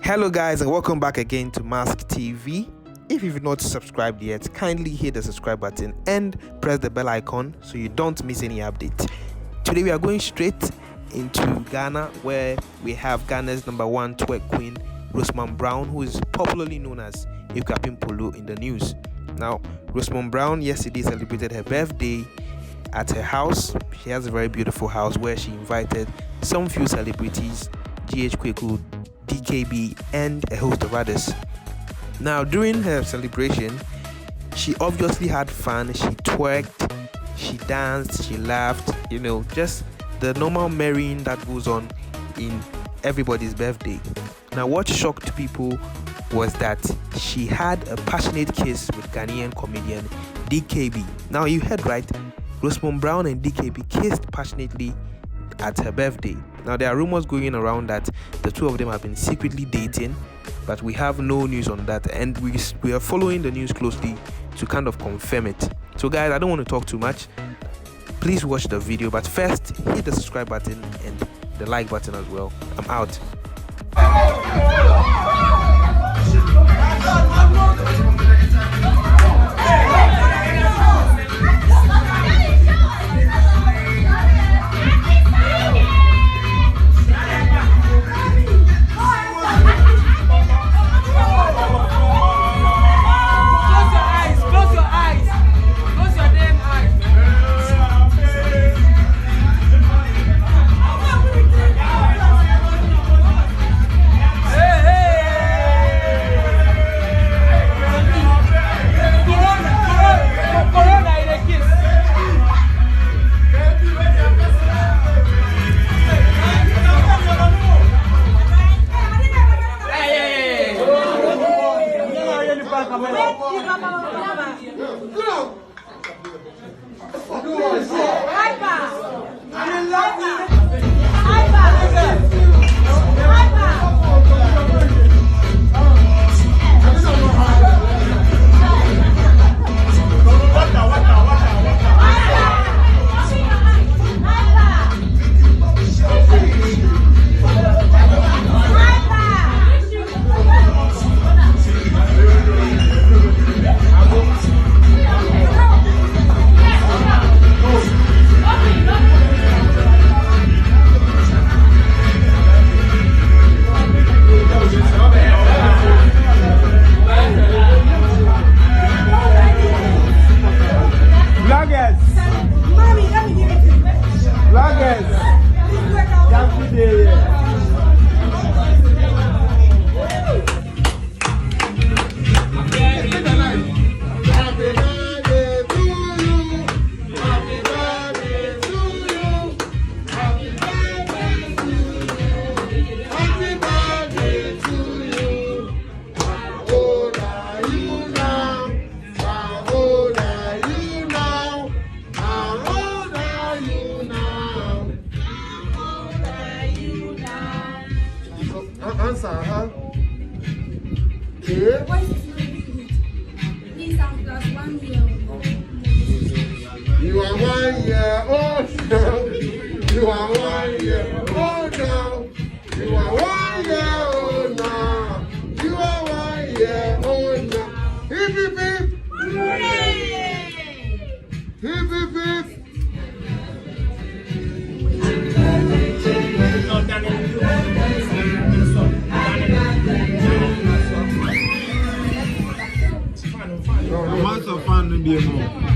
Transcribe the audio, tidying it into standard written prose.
Hello guys, and welcome back again to Mask TV. If you've not subscribed yet, kindly hit the subscribe button and press the bell icon so you don't miss any update. Today we are going straight into Ghana, where we have Ghana's #1 twerk queen, Rosemond Brown, who is popularly known as Akuapem Poloo in the news. Now, Rosemond Brown yesterday celebrated her birthday at her house. She has a very beautiful house where she invited some few celebrities, GH Kweku, DKB, and a host of others. Now, during her celebration, she obviously had fun. She twerked, she danced, she laughed, just the normal merrying that goes on in everybody's birthday. Now, what shocked people was that she had a passionate kiss with Ghanaian comedian DKB. Now, you heard right, Rosemond Brown and DKB kissed passionately at her birthday. Now, there are rumors going around that the two of them have been secretly dating, but we have no news on that, and we are following the news closely to kind of confirm it. So guys, I don't want to talk too much. Please watch the video, but first hit the subscribe button and the like button as well. I'm out. Answer, huh? Okay. What is this? Please, I'm plus 1 year old. You are 1 year old now. You are 1 year old now. You are 1 year old now. You are 1 year old now. Hip hip hip. Hooray! Hip hip hip. Months of fun to be a mom.